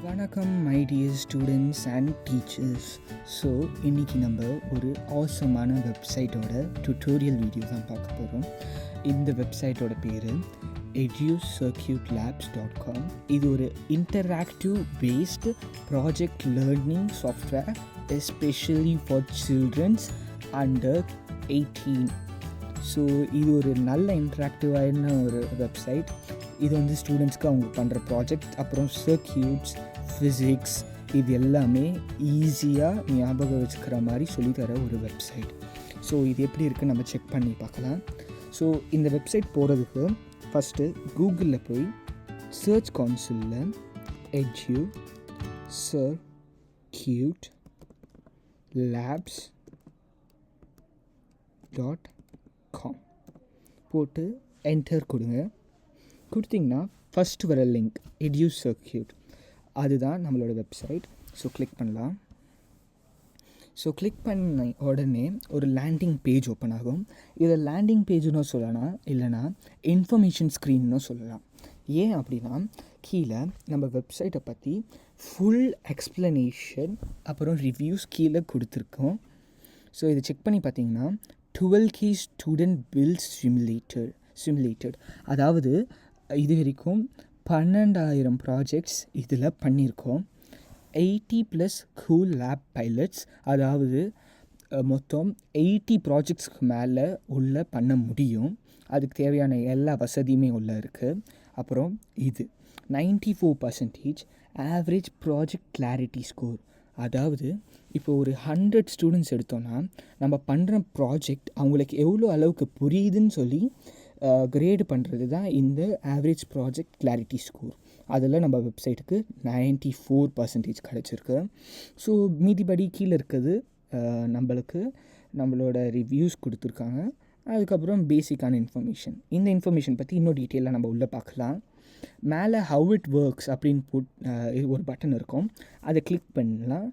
வணக்கம் my dear students and teachers. So இன்றைக்கி நம்ம ஒரு ஆசமான வெப்சைட்டோட டுட்டோரியல் வீடியோ தான் பார்க்க போகிறோம். இந்த வெப்சைட்டோட பேர் educircuitlabs.com. இது ஒரு interactive based project learning software especially for children under 18. So இது ஒரு நல்ல இன்ட்ராக்டிவான ஒரு வெப்சைட். இது வந்து ஸ்டூடெண்ட்ஸ்க்கு அவங்க பண்ணுற ப்ராஜெக்ட், அப்புறம் சர்க்யூட்ஸ், ஃபிசிக்ஸ், இது எல்லாமே ஈஸியாக ஞாபகம் வச்சுக்கிற மாதிரி சொல்லித்தர ஒரு வெப்சைட். ஸோ இது எப்படி இருக்குன்னு நம்ம செக் பண்ணி பார்க்கலாம். ஸோ இந்த வெப்சைட் போகிறதுக்கு ஃபஸ்ட்டு கூகுளில் போய் சர்ச் கவுன்சிலில் educircuitlabs.com போட்டு என்டர் கொடுங்க. கொடுத்திங்கன்னா ஃபஸ்ட்டு வர லிங்க் educircuit, அதுதான் நம்மளோட வெப்சைட். ஸோ கிளிக் பண்ணலாம். ஸோ கிளிக் பண்ண உடனே ஒரு லேண்டிங் பேஜ் ஓப்பன் ஆகும். இதை லேண்டிங் பேஜுன்னு சொல்லலாம், இல்லைனா இன்ஃபர்மேஷன் ஸ்க்ரீன்னு சொல்லலாம். ஏன் அப்படின்னா கீழே நம்ம வெப்சைட்டை பற்றி ஃபுல் எக்ஸ்ப்ளனேஷன் அப்புறம் ரிவ்யூஸ் கீழே கொடுத்துருக்கோம். ஸோ இதை செக் பண்ணி பார்த்தீங்கன்னா 12K ஸ்டூடெண்ட் பில்ட் சிமுலேட்டட், அதாவது இது வரைக்கும் 12,000 ப்ராஜெக்ட்ஸ் இதில் பண்ணியிருக்கோம். 80+ கூல் லேப் பைலட்ஸ், அதாவது மொத்தம் 80 ப்ராஜெக்ட்ஸ்க்கு மேலே உள்ள பண்ண முடியும். அதுக்கு தேவையான எல்லா வசதியுமே உள்ளே இருக்குது. அப்புறம் இது 94% ஆவரேஜ் ப்ராஜெக்ட் கிளாரிட்டி ஸ்கோர், அதாவது இப்போ ஒரு 100 ஸ்டூடெண்ட்ஸ் எடுத்தோன்னா நம்ம பண்ணுற ப்ராஜெக்ட் அவங்களுக்கு எவ்வளோ அளவுக்கு புரியுதுன்னு சொல்லி கிரேடு பண்ணுறது தான் இந்த ஆவரேஜ் ப்ராஜெக்ட் கிளாரிட்டி ஸ்கோர். அதில் நம்ம வெப்சைட்டுக்கு 94% கிடச்சிருக்கு. ஸோ மீதிபடி கீழே இருக்கிறது நம்மளோட ரிவ்யூஸ் கொடுத்துருக்காங்க. அதுக்கப்புறம் பேசிக்கான இன்ஃபர்மேஷன். இந்த இன்ஃபர்மேஷன் பற்றி இன்னும் டீட்டெயிலாக நம்ம உள்ளே பார்க்கலாம். மேலே ஹவ் இட் ஒர்க்ஸ் அப்படின்னு ஒரு பட்டன் இருக்கும், அதை கிளிக் பண்ணலாம்.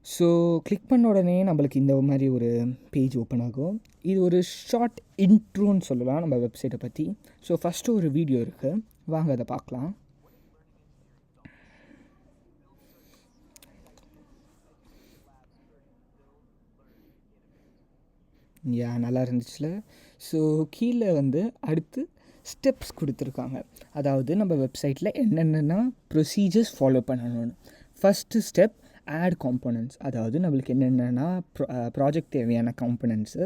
ஸோ கிளிக் பண்ண உடனே நம்மளுக்கு இந்த மாதிரி ஒரு பேஜ் ஓப்பன் ஆகும். இது ஒரு ஷார்ட் இன்ட்ரோன்னு சொல்லலாம் நம்ம வெப்சைட்டை பற்றி. ஸோ ஃபஸ்ட்டு ஒரு வீடியோ இருக்குது, வாங்க அதை பார்க்கலாம். நல்லா இருந்துச்சுல. ஸோ கீழே வந்து அடுத்து ஸ்டெப்ஸ் கொடுத்துருக்காங்க, அதாவது நம்ம வெப்சைட்டில் என்னென்னா ப்ரொசீஜர்ஸ் ஃபாலோ பண்ணணும்னு. ஃபஸ்ட்டு ஸ்டெப் ஆட் காம்போனன்ட்ஸ், அதாவது நம்மளுக்கு என்னென்னா ப்ராஜெக்ட் தேவையான காம்போனன்ட்ஸு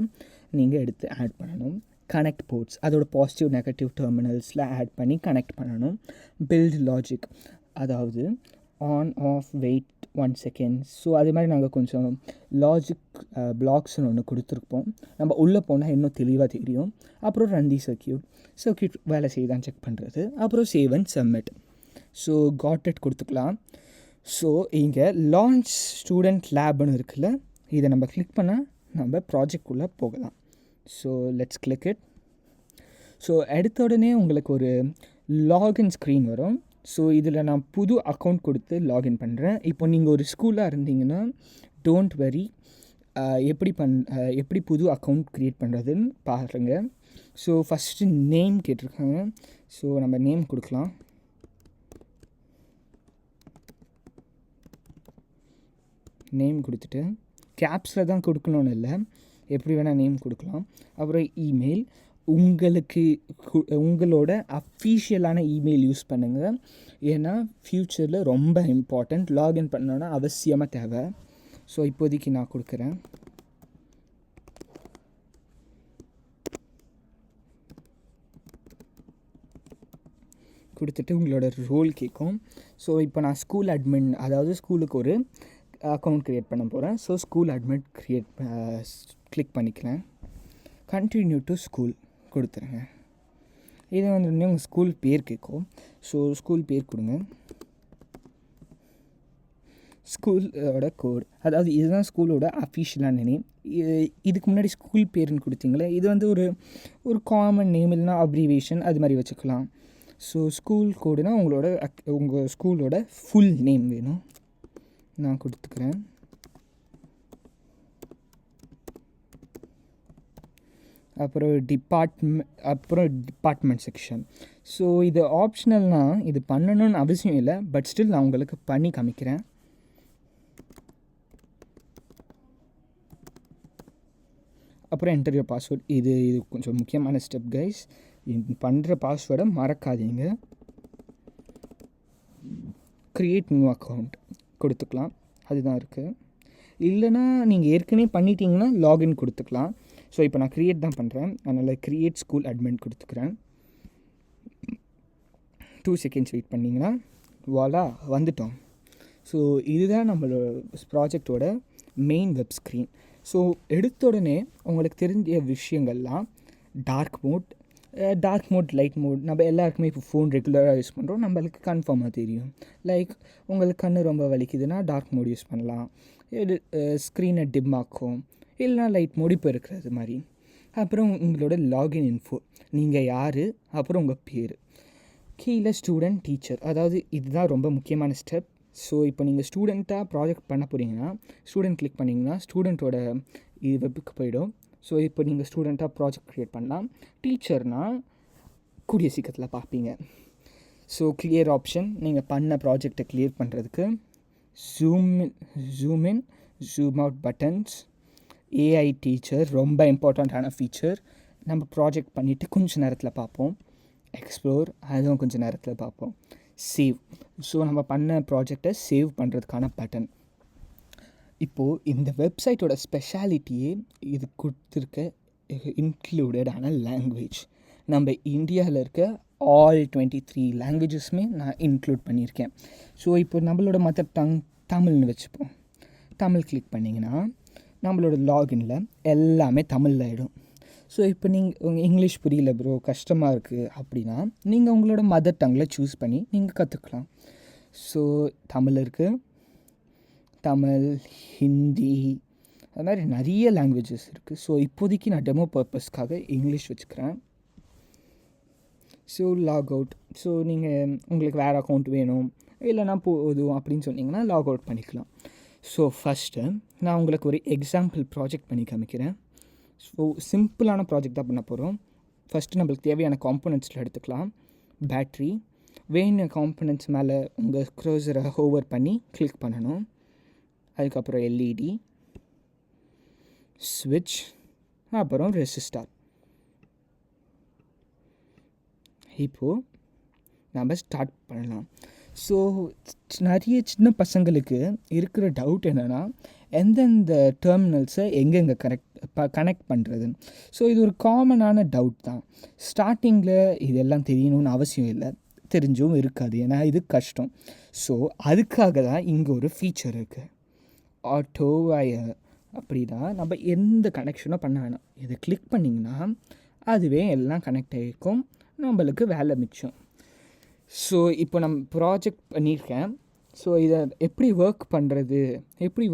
நீங்கள் எடுத்து ஆட் பண்ணணும். கனெக்ட் போர்ட்ஸ், அதோட பாசிட்டிவ் நெகட்டிவ் டெர்மினல்ஸில் ஆட் பண்ணி கனெக்ட் பண்ணணும். பில்ட் லாஜிக், அதாவது on off wait 1 second. So அது மாதிரி நாங்கள் கொஞ்சம் லாஜிக் பிளாக்ஸ்னு ஒன்று கொடுத்துருப்போம், நம்ம உள்ளே போனால் இன்னும் தெளிவாக தெரியும். அப்புறம் ரன் தி சர்க்யூட் வேலை செய்யுதான்னு செக் பண்ணுறது. அப்புறம் save and submit. So got it கொடுத்துக்கலாம். ஸோ இங்கே லான்ச் ஸ்டூடெண்ட் லேப்னு இருக்குல்ல, இதை நம்ம கிளிக் பண்ணால் நம்ம ப்ராஜெக்ட்குள்ளே போகலாம். So let's click it. So எடுத்த உடனே உங்களுக்கு ஒரு லாகின் ஸ்க்ரீன் வரும். ஸோ இதில் நான் புது அக்கௌண்ட் கொடுத்து லாகின் பண்ணுறேன். இப்போ நீங்கள் ஒரு ஸ்கூலாக இருந்தீங்கன்னா டோன்ட் வரி, எப்படி புது அக்கௌண்ட் க்ரியேட் பண்ணுறதுன்னு பாருங்கள். ஸோ ஃபஸ்ட்டு நேம் கேட்டிருக்காங்க. ஸோ நம்ம நேம் கொடுக்கலாம். நேம் கொடுத்துட்டு கேப்ஸில் தான் கொடுக்கணுன்னு இல்லை, எப்படி வேணால் நேம் கொடுக்கலாம். அப்புறம் இமெயில், உங்களோட அஃபீஷியலான இமெயில் யூஸ் பண்ணுங்கள். ஏன்னா ஃப்யூச்சரில் ரொம்ப இம்பார்ட்டண்ட், லாகின் பண்ணோன்னா அவசியமாக தேவை. ஸோ இப்போதைக்கு நான் கொடுக்குறேன். கொடுத்துட்டு உங்களோட ரோல் கேட்கும். ஸோ இப்போ நான் ஸ்கூல் அட்மின், அதாவது ஸ்கூலுக்கு ஒரு அக்கௌண்ட் க்ரியேட் பண்ண போகிறேன். ஸோ ஸ்கூல் அட்மின் கிளிக் பண்ணிக்கிறேன். கண்டினியூ டு ஸ்கூல் கொடுத்துருங்க. இது வந்து உங்கள் ஸ்கூல் பேர் கேட்கும். ஸோ ஸ்கூல் பேர் கொடுங்க. ஸ்கூலோட கோட், அதாவது இதுதான் ஸ்கூலோட அஃபீஷியலான நேம். இதுக்கு முன்னாடி ஸ்கூல் பேருன்னு கொடுத்தீங்களே, இது வந்து ஒரு காமன் நேம், இல்லைனா அப்ரிவேஷன் அது மாதிரி வச்சுக்கலாம். ஸோ ஸ்கூல் கோடுனா உங்கள் ஸ்கூலோட ஃபுல் நேம் வேணும், நான் கொடுத்துக்கிறேன். அப்புறம் டிபார்ட்மெண்ட் செக்ஷன். ஸோ இது ஆப்ஷனல்னால் இது பண்ணணும்னு அவசியம் இல்லை, பட் ஸ்டில் நான் உங்களுக்கு பண்ணி காமிக்கிறேன். அப்புறம் என்டர் யுவர் பாஸ்வேர்ட். இது கொஞ்சம் முக்கியமான ஸ்டெப் கைஸ். இது பண்ணுற பாஸ்வேர்டை மறக்காதீங்க. க்ரியேட் நியூ அக்கௌண்ட் கொடுத்துக்கலாம், அதுதான் இருக்குது. இல்லைனா நீங்கள் ஏற்கனவே பண்ணிட்டீங்கன்னா லாகின் கொடுத்துக்கலாம். ஸோ இப்போ நான் க்ரியேட் தான் பண்ணுறேன், அதனால் க்ரியேட் ஸ்கூல் அட்மின் கொடுத்துக்கிறேன். 2 செகண்ட்ஸ் வெயிட் பண்ணிங்கன்னா வாலா வந்துட்டோம். ஸோ இதுதான் நம்மளோட ப்ராஜெக்டோட மெயின் வெப் ஸ்க்ரீன். ஸோ எடுத்த உடனே உங்களுக்கு தெரிஞ்ச விஷயங்கள்லாம் டார்க் மோட் லைட் மோட் நம்ம எல்லாருக்குமே இப்போ ஃபோன் ரெகுலராக யூஸ் பண்ணுறோம், நம்மளுக்கு கன்ஃபார்மாக தெரியும். லைக் உங்களுக்கு கண்ணு ரொம்ப வலிக்குதுன்னா டார்க் மோட் யூஸ் பண்ணலாம், இது ஸ்க்ரீனை டிம் ஆக்கும். இல்லைனா லைட் மோட் இப்போ இருக்கிறது மாதிரி. அப்புறம் உங்களோட லாகின் இன்ஃபோ, நீங்கள் யார், அப்புறம் உங்கள் பேர், கீழே ஸ்டூடெண்ட் டீச்சர். அதாவது இதுதான் ரொம்ப முக்கியமான ஸ்டெப். ஸோ இப்போ நீங்கள் ஸ்டூடெண்ட்டாக ப்ராஜெக்ட் பண்ண போகிறீங்கன்னா ஸ்டூடெண்ட் கிளிக் பண்ணிங்கன்னா ஸ்டூடெண்ட்டோட இது வெப்புக்கு போயிடும். ஸோ இப்போ நீங்கள் ஸ்டூடெண்ட்டாக ப்ராஜெக்ட் க்ரியேட் பண்ணலாம். டீச்சர்னால் கூடிய சீக்கிரத்தில் பார்ப்பீங்க. ஸோ கிளியர் ஆப்ஷன், நீங்கள் பண்ண ப்ராஜெக்டை கிளியர் பண்ணுறதுக்கு. Zoom in zoom out buttons. AI teacher ரொம்ப இம்பார்ட்டண்ட்டான ஃபீச்சர். நம்ம ப்ராஜெக்ட் பண்ணிவிட்டு கொஞ்சம் நேரத்தில் பார்ப்போம். எக்ஸ்ப்ளோர், அதுவும் கொஞ்சம் நேரத்தில் பார்ப்போம். சேவ், ஸோ நம்ம பண்ண ப்ராஜெக்டை சேவ் பண்ணுறதுக்கான பட்டன். இப்போது இந்த வெப்சைட்டோட ஸ்பெஷாலிட்டியே இது கொடுத்துருக்க இன்க்ளூடடான லாங்குவேஜ். நம்ம இந்தியாவில் இருக்க ஆல் 23 லாங்குவேஜஸுமே நான் இன்க்ளூட் பண்ணியிருக்கேன். ஸோ இப்போ நம்மளோட மதர் டங் தமிழ்னு வச்சுப்போம். தமிழ் கிளிக் பண்ணிங்கன்னா நம்மளோட லாகினில் எல்லாமே தமிழில் ஆகிடும். ஸோ இப்போ நீங்கள் இங்கிலீஷ் புரியல ப்ரோ, கஷ்டமாக இருக்குது அப்படின்னா நீங்கள் உங்களோட மதர் டங்கில் சூஸ் பண்ணி நீங்கள் கற்றுக்கலாம். ஸோ தமிழ் இருக்குது, தமிழ், ஹிந்தி, அது மாதிரி நிறைய லாங்குவேஜஸ் இருக்குது. ஸோ இப்போதைக்கு நான் டெமோ பர்பஸ்க்காக இங்கிலீஷ் வச்சுக்கிறேன். So log out. ஸோ நீங்கள் உங்களுக்கு வேறு அக்கௌண்ட் வேணும் இல்லைனா போதும் அப்படின்னு சொன்னீங்கன்னா லாக் அவுட் பண்ணிக்கலாம். ஸோ ஃபஸ்ட்டு நான் உங்களுக்கு ஒரு எக்ஸாம்பிள் ப்ராஜெக்ட் பண்ணி காமிக்கிறேன். ஸோ சிம்பிளான ப்ராஜெக்ட் தான் பண்ண போகிறோம். ஃபஸ்ட்டு நம்மளுக்கு தேவையான காம்பனண்ட்ஸில் எடுத்துக்கலாம். பேட்ரி, வேணுன காம்பனண்ட்ஸ் மேலே உங்கள் க்ரோசரை ஹோவர் பண்ணி கிளிக் பண்ணணும். அதுக்கப்புறம் எல்இடி, ஸ்விட்ச், அப்புறம் ரெசிஸ்டார். இப்போது நம்ம ஸ்டார்ட் பண்ணலாம். ஸோ நிறைய சின்ன பசங்களுக்கு இருக்கிற டவுட் என்னென்னா எந்தெந்த டெர்மினல்ஸை எங்கெங்கே கனெக்ட் பண்ணுறதுன்னு. ஸோ இது ஒரு காமனான டவுட் தான். ஸ்டார்டிங்கில் இதெல்லாம் தெரியணும்னு அவசியம் இல்லை, தெரிஞ்சும் இருக்காது, ஏன்னா இது கஷ்டம். ஸோ அதுக்காக தான் இங்கே ஒரு ஃபீச்சர் இருக்குது, ஆட்டோ வயர். அப்படின்னா நம்ம எந்த கனெக்ஷனும் பண்ண வேணாம், இதை கிளிக் பண்ணிங்கன்னா அதுவே எல்லாம் கனெக்ட் ஆகிருக்கும், நம்மளுக்கு வேலை மிச்சம். ஸோ இப்போ நம்ம ப்ராஜெக்ட் பண்ணியிருக்கேன். ஸோ இதை எப்படி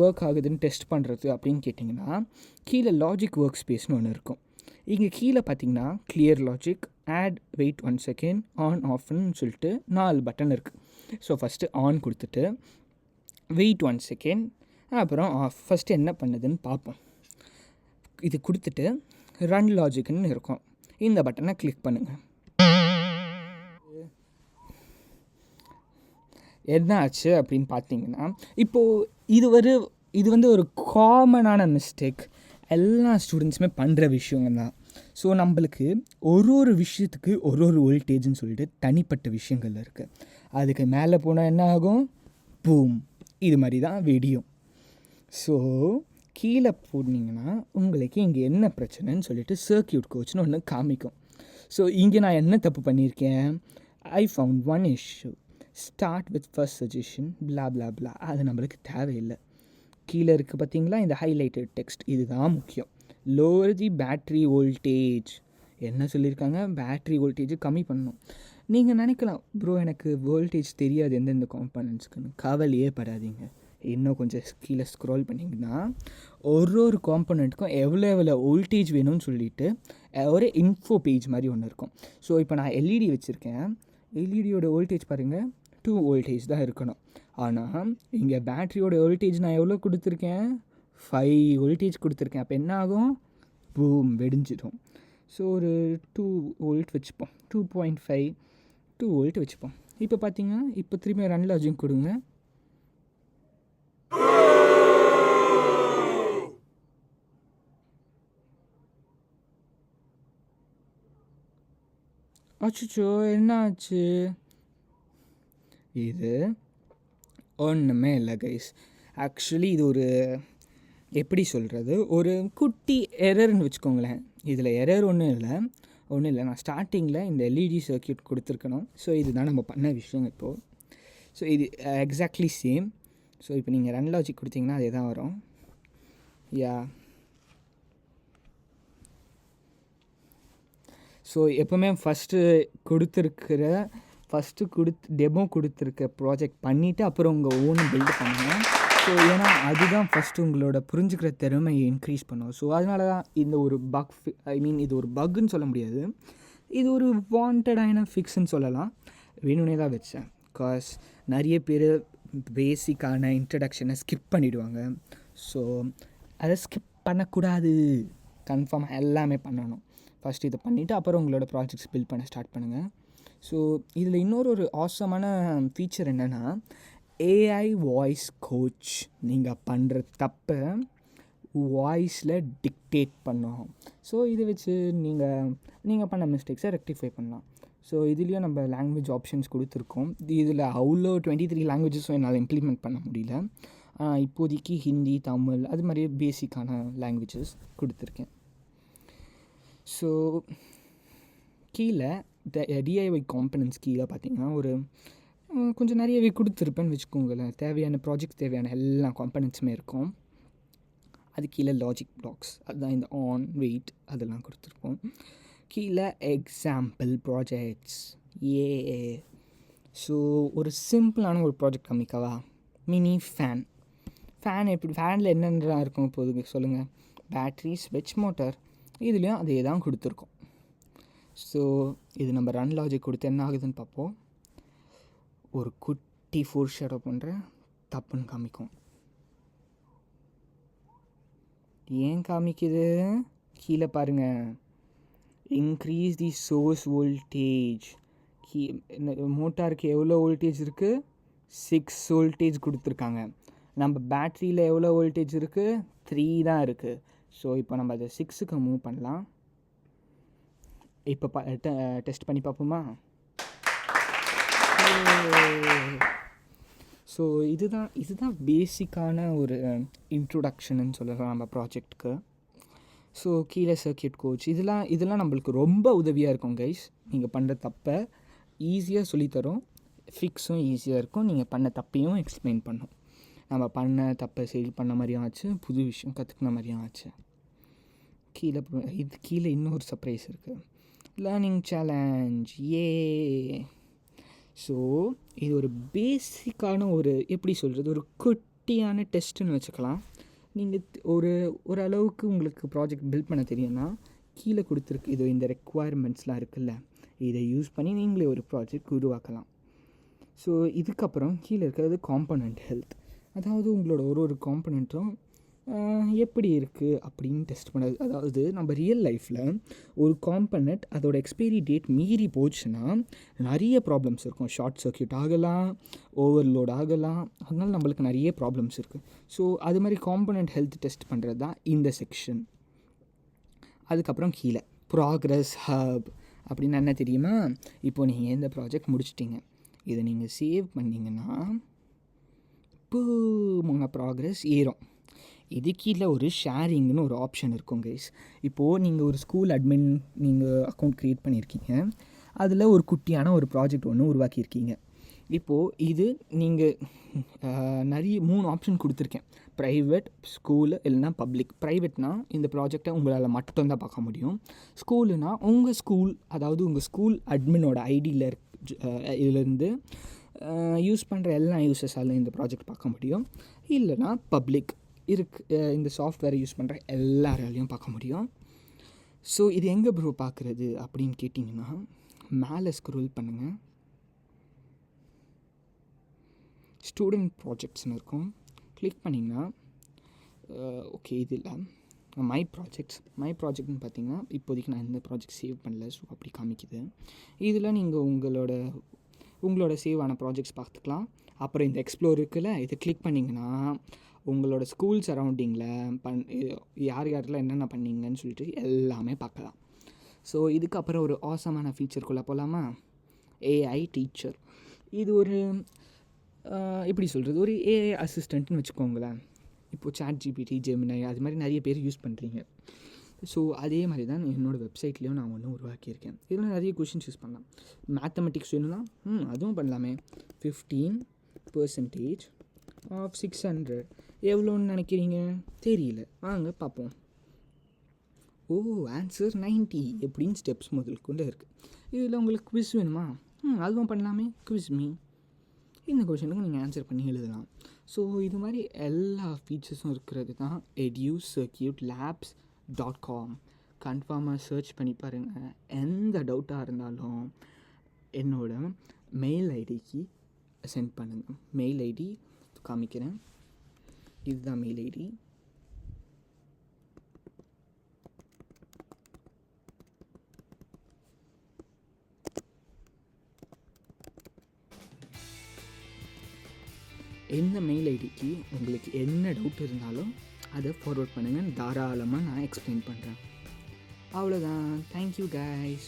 ஒர்க் ஆகுதுன்னு டெஸ்ட் பண்ணுறது அப்படின்னு கேட்டிங்கன்னா கீழே லாஜிக் ஒர்க் ஸ்பேஸ்னு ஒன்று இருக்கும். இங்கே கீழே பார்த்தீங்கன்னா clear logic, add, wait 1 second, on ஆஃப்னு சொல்லிட்டு 4 பட்டன் இருக்குது. ஸோ ஃபஸ்ட்டு ஆன் கொடுத்துட்டு வெயிட் 1 செகண்ட், அப்புறம் ஆஃப். ஃபஸ்ட்டு என்ன பண்ணுதுன்னு பார்ப்போம். இது கொடுத்துட்டு ரன் லாஜிக்னு இருக்கும், இந்த பட்டனை கிளிக் பண்ணுங்கள். என்ன ஆச்சு அப்படின்னு பார்த்தீங்கன்னா இப்போது இது வந்து ஒரு காமனான மிஸ்டேக், எல்லா ஸ்டூடெண்ட்ஸுமே பண்ணுற விஷயங்க தான். ஸோ நம்மளுக்கு ஒரு விஷயத்துக்கு ஒரு வோல்டேஜ்னு சொல்லிட்டு தனிப்பட்ட விஷயங்கள் இருக்குது. அதுக்கு மேலே போனால் என்ன ஆகும், பூம், இது மாதிரி தான் வெடியும். ஸோ கீழே போனீங்கன்னா உங்களுக்கு இங்கே என்ன பிரச்சனைன்னு சொல்லிட்டு சர்க்கியூட் கோச்னு ஒன்று காமிக்கும். ஸோ இங்கே நான் என்ன தப்பு பண்ணியிருக்கேன், I found one issue, start with first suggestion, blah blah blah. அது நம்மளுக்கு தேவையில்லை. கீழே இருக்குது பார்த்தீங்களா இந்த ஹைலைட்டட் டெக்ஸ்ட், இதுதான் முக்கியம். லோவர் தி பேட்ரி வோல்டேஜ். என்ன சொல்லியிருக்காங்க, பேட்ரி வோல்டேஜ் கம்மி பண்ணணும். நீங்கள் நினைக்கலாம் ப்ரோ எனக்கு வோல்டேஜ் தெரியாது எந்தெந்த காம்பனன்ட்ஸ்க்குன்னு, கவலையே படாதீங்க. இன்னும் கொஞ்சம் கீழே ஸ்க்ரோல் பண்ணிங்கன்னா ஒரு காம்பனண்ட்டுக்கும் எவ்வளோ வோல்டேஜ் வேணும்னு சொல்லிட்டு ஒரு இன்ஃபோ பேஜ் மாதிரி ஒன்று இருக்கும். ஸோ இப்போ நான் எல்இடி வச்சுருக்கேன், எல்இடியோட வோல்டேஜ் பாருங்கள் 2 வோல்டேஜ் தான் இருக்கணும். ஆனால் இங்கே பேட்ரியோட வோல்டேஜ் நான் எவ்வளோ கொடுத்துருக்கேன், 5 வோல்டேஜ் கொடுத்துருக்கேன். அப்போ என்ன ஆகும், பூம், வெடிஞ்சிடும். ஸோ ஒரு 2 வோல்ட் வச்சுப்போம், 2.5 2 வோல்ட் வச்சுப்போம். இப்போ பார்த்தீங்கன்னா இப்போ திரும்பி ரன் லாஜிக் கொடுங்க. அச்சோ என்னாச்சு? இது ஒன்றுமே இல்லை கைஸ். ஆக்சுவலி இது ஒரு எப்படி சொல்கிறது, ஒரு குட்டி எரர்னு வச்சுக்கோங்களேன். இதில் எரர் ஒன்றும் இல்லை. நான் ஸ்டார்டிங்கில் இந்த எல்இடி சர்க்யூட் கொடுத்துருக்கணும். ஸோ இதுதான் நம்ம பண்ண விஷயம் இப்போது. ஸோ இது எக்ஸாக்ட்லி சேம். ஸோ இப்போ நீங்கள் ரன் லாஜிக் கொடுத்தீங்கன்னா அதே தான் வரும். யா ஸோ எப்போவுமே ஃபஸ்ட்டு டெமோ கொடுத்துருக்க ப்ராஜெக்ட் பண்ணிவிட்டு அப்புறம் உங்கள் ஓன் பில்டு பண்ணுங்கள். ஸோ ஏன்னா அதுதான் ஃபஸ்ட்டு உங்களோட புரிஞ்சுக்கிற திறமையை இன்க்ரீஸ் பண்ணும். ஸோ அதனால தான் இந்த ஒரு இது ஒரு பக்குன்னு சொல்ல முடியாது, இது ஒரு வாண்டடான ஃபிக்ஸ்ன்னு சொல்லலாம். வேணும்னே தான் வச்சேன். பிகாஸ் நிறைய பேர் பேசிக்கான இன்ட்ரடக்ஷனை ஸ்கிப் பண்ணிவிடுவாங்க. ஸோ அதை ஸ்கிப் பண்ணக்கூடாது, கன்ஃபார்மாக எல்லாமே பண்ணணும். ஃபஸ்ட்டு இதை பண்ணிவிட்டு அப்புறம் உங்களோட ப்ராஜெக்ட்ஸ் பில்ட் பண்ண ஸ்டார்ட் பண்ணுங்கள். ஸோ இதில் இன்னொரு ஆசமான ஃபீச்சர் என்னென்னா, ஏஐ வாய்ஸ் கோச். நீங்கள் பண்ணுற தப்பை வாய்ஸில் டிக்டேட் பண்ணோம். ஸோ இதை வச்சு நீங்கள் பண்ண மிஸ்டேக்ஸை ரெக்டிஃபை பண்ணலாம். ஸோ இதுலேயும் நம்ம லாங்குவேஜ் ஆப்ஷன்ஸ் கொடுத்துருக்கோம். இதில் அவ்வளோ 23 லாங்குவேஜஸும் என்னால் இம்ப்ளிமெண்ட் பண்ண முடியல. இப்போதைக்கு ஹிந்தி, தமிழ் அது மாதிரி பேசிக்கான லாங்குவேஜஸ் கொடுத்துருக்கேன். ஸோ கீழே டிஐஒய் காம்பனன்ட்ஸ் கீழே பார்த்தீங்கன்னா ஒரு கொஞ்சம் நிறையவே கொடுத்துருப்பேன்னு வச்சுக்கோங்களேன். ப்ராஜெக்ட் தேவையான எல்லா காம்பனன்ட்ஸுமே இருக்கும். அது கீழே லாஜிக் பிளாக்ஸ், அதுதான் இந்த ஆன், வெயிட் அதெல்லாம் கொடுத்துருப்போம். கீழே எக்ஸாம்பிள் ப்ராஜெக்ட்ஸ். ஸோ ஒரு சிம்பிளான ஒரு ப்ராஜெக்ட் காமிக்கவா? மினி ஃபேன் எப்படி, ஃபேனில் என்னென்ன இருக்கும் இப்போது சொல்லுங்கள்? பேட்ரி, ஸ்விட்ச், மோட்டார். இதுலேயும் அதே தான் கொடுத்துருக்கோம். ஸோ இது நம்ம ரன் லாஜிக் கொடுத்து என்ன ஆகுதுன்னு பார்ப்போம். ஒரு குட்டி ஃபோர் ஷேடோ பண்ணுறேன், தப்புன்னு காமிக்கும். ஏன் காமிக்குது? கீழே பாருங்கள், இன்க்ரீஸ் தி சோர்ஸ் வோல்டேஜ். மோட்டாருக்கு எவ்வளோ வோல்டேஜ் இருக்குது? 6 வோல்டேஜ் கொடுத்துருக்காங்க. நம்ம பேட்ரியில் எவ்வளோ வோல்டேஜ் இருக்குது? 3 தான் இருக்குது. ஸோ இப்போ நம்ம அதை 6க்கு மூவ் பண்ணலாம். இப்போ டெஸ்ட் பண்ணி பார்ப்போமா? ஸோ இதுதான் பேசிக்கான ஒரு இன்ட்ரொடக்ஷன்னு சொல்லலாம் நம்ம ப்ராஜெக்டுக்கு. ஸோ கீழே சர்க்யூட் கோச் இதெல்லாம் நம்மளுக்கு ரொம்ப உதவியாக இருக்கும் கைஸ். நீங்கள் பண்ணுற தப்பை ஈஸியாக சொல்லித்தரும், ஃபிக்ஸும் ஈஸியாக இருக்கும். நீங்கள் பண்ண தப்பையும் எக்ஸ்பிளைன் பண்ணும். நம்ம பண்ண தப்பை சரி பண்ண மாதிரியும் ஆச்சு, புது விஷயம் கற்றுக்கின மாதிரியும் ஆச்சு. கீழே இன்னொரு சர்ப்ரைஸ் இருக்குது, லேர்னிங் சேலஞ்ச். ஸோ இது ஒரு பேசிக்கான ஒரு எப்படி சொல்கிறது, ஒரு குட்டியான டெஸ்ட்டுன்னு வச்சுக்கலாம். நீங்கள் ஓரளவுக்கு உங்களுக்கு ப்ராஜெக்ட் பில்ட் பண்ண தெரியும்னா கீழே கொடுத்துருக்கு இந்த ரெக்குவயர்மெண்ட்ஸ்லாம் இருக்குல்ல, இதை யூஸ் பண்ணி நீங்களே ஒரு ப்ராஜெக்ட் உருவாக்கலாம். ஸோ இதுக்கப்புறம் கீழே இருக்கிறது காம்பனண்ட் ஹெல்த். அதாவது உங்களோட ஒரு காம்பனண்ட்டும் எப்படி இருக்குது அப்படின்னு டெஸ்ட் பண்ணது. அதாவது நம்ம ரியல் லைஃப்பில் ஒரு காம்பனண்ட் அதோட எக்ஸ்பைரி டேட் மீறி போச்சுன்னா நிறைய ப்ராப்ளம்ஸ் இருக்கும். ஷார்ட் சர்க்யூட் ஆகலாம், ஓவர்லோட் ஆகலாம். அதனால நம்மளுக்கு நிறைய ப்ராப்ளம்ஸ் இருக்குது. ஸோ அது மாதிரி காம்பனண்ட் ஹெல்த் டெஸ்ட் பண்ணுறது தான் இந்த செக்ஷன். அதுக்கப்புறம் கீழே ப்ராக்ரஸ் ஹப் அப்படின்னு என்ன தெரியுமா? இப்போது நீங்கள் இந்த ப்ராஜெக்ட் முடிச்சிட்டிங்க, இதை நீங்கள் சேவ் பண்ணிங்கன்னா இப்போ ப்ராக்ரஸ் ஏறும். இது கீழே ஒரு ஷேரிங்னு ஒரு ஆப்ஷன் இருக்கும் கைஸ். இப்போது நீங்கள் ஒரு ஸ்கூல் அட்மின் நீங்கள் அக்கௌண்ட் க்ரியேட் பண்ணியிருக்கீங்க, அதில் ஒரு குட்டியான ஒரு ப்ராஜெக்ட் ஒன்று உருவாக்கியிருக்கீங்க. இப்போது இது நீங்கள் நிறைய 3 ஆப்ஷன் கொடுத்துருக்கேன், ப்ரைவேட், ஸ்கூலு இல்லைனா பப்ளிக். ப்ரைவேட்னால் இந்த ப்ராஜெக்டை உங்களால் மட்டும்தான் பார்க்க முடியும். ஸ்கூலுனால் உங்கள் ஸ்கூல், அதாவது உங்கள் ஸ்கூல் அட்மினோட ஐடியில் இதுலேருந்து யூஸ் பண்ணுற எல்லா யூசர்ஸாலும் இந்த ப்ராஜெக்ட் பார்க்க முடியும். இல்லைனா பப்ளிக் இந்த சாஃப்ட்வேரை யூஸ் பண்ணுற எல்லாராலையும் பார்க்க முடியும். ஸோ இது எங்கே ப்ரோ பார்க்குறது அப்படின்னு கேட்டிங்கன்னா, மேலே ஸ்க்ரோல் பண்ணுங்கள், ஸ்டூடெண்ட் ப்ராஜெக்ட்ஸ்னு இருக்கும். கிளிக் பண்ணிங்கன்னா ஓகே இது இல்லை, மை ப்ராஜெக்ட்னு பார்த்தீங்கன்னா இப்போதைக்கு நான் இந்த ப்ராஜெக்ட் சேவ் பண்ணல, ஸோ அப்படி காமிக்குது. இதில் நீங்கள் உங்களோட சேவ் ஆன ப்ராஜெக்ட்ஸ் பார்த்துக்கலாம். அப்புறம் இந்த எக்ஸ்ப்ளோர் இருக்குல்ல, இதை கிளிக் பண்ணிங்கன்னா உங்களோட ஸ்கூல் சரௌண்டிங்கில் யார் யாரெல்லாம் என்னென்ன பண்ணீங்கன்னு சொல்லிட்டு எல்லாமே பார்க்கலாம். ஸோ இதுக்கப்புறம் ஒரு ஆசமான ஃபீச்சருக்குள்ளே போகலாமா? AI teacher. இது ஒரு எப்படி சொல்கிறது, ஒரு ஏஐ அசிஸ்டண்ட்டுன்னு வச்சுக்கோங்களேன். இப்போது ChatGPT, Gemini அது மாதிரி நிறைய பேர் யூஸ் பண்ணுறீங்க. ஸோ அதே மாதிரி தான் என்னோடய வெப்சைட்லேயும் நான் ஒன்று உருவாக்கியிருக்கேன். இதில் நிறைய கொஷின்ஸ் யூஸ் பண்ணலாம். மேத்தமெட்டிக்ஸ் வேணும்னா அதுவும் பண்ணலாமே. 15% ஆஃப் 600 எவ்வளோன்னு நினைக்கிறீங்க? தெரியல, வாங்க பார்ப்போம். ஆன்சர் 90 எப்படின்னு ஸ்டெப்ஸ் முதல்கொண்டு இருக்குது. இதில் உங்களுக்கு குவிஸ் வேணுமா? அதுவும் பண்ணலாமே. குவிஸ் மீ, இந்த கொஷனுக்கு நீங்கள் ஆன்சர் பண்ணி எழுதலாம். ஸோ இது மாதிரி எல்லா ஃபீச்சர்ஸும் இருக்கிறது தான் educircuitlabs.com. கன்ஃபார்மாக சர்ச் பண்ணி பாருங்கள். எந்த டவுட்டாக இருந்தாலும் என்னோட மெயில் ஐடிக்கு சென்ட் பண்ணுங்கள். மெயில் ஐடி காமிக்கிறேன், இதுதான் மெயில் ஐடி. இந்த மெயில் ஐடிக்கு உங்களுக்கு என்ன டவுட் இருந்தாலும் அதை ஃபார்வர்ட் பண்ணுங்கள். தாராளமாக நான் எக்ஸ்பிளைன் பண்ணுறேன். அவ்வளோதான். Thank you guys.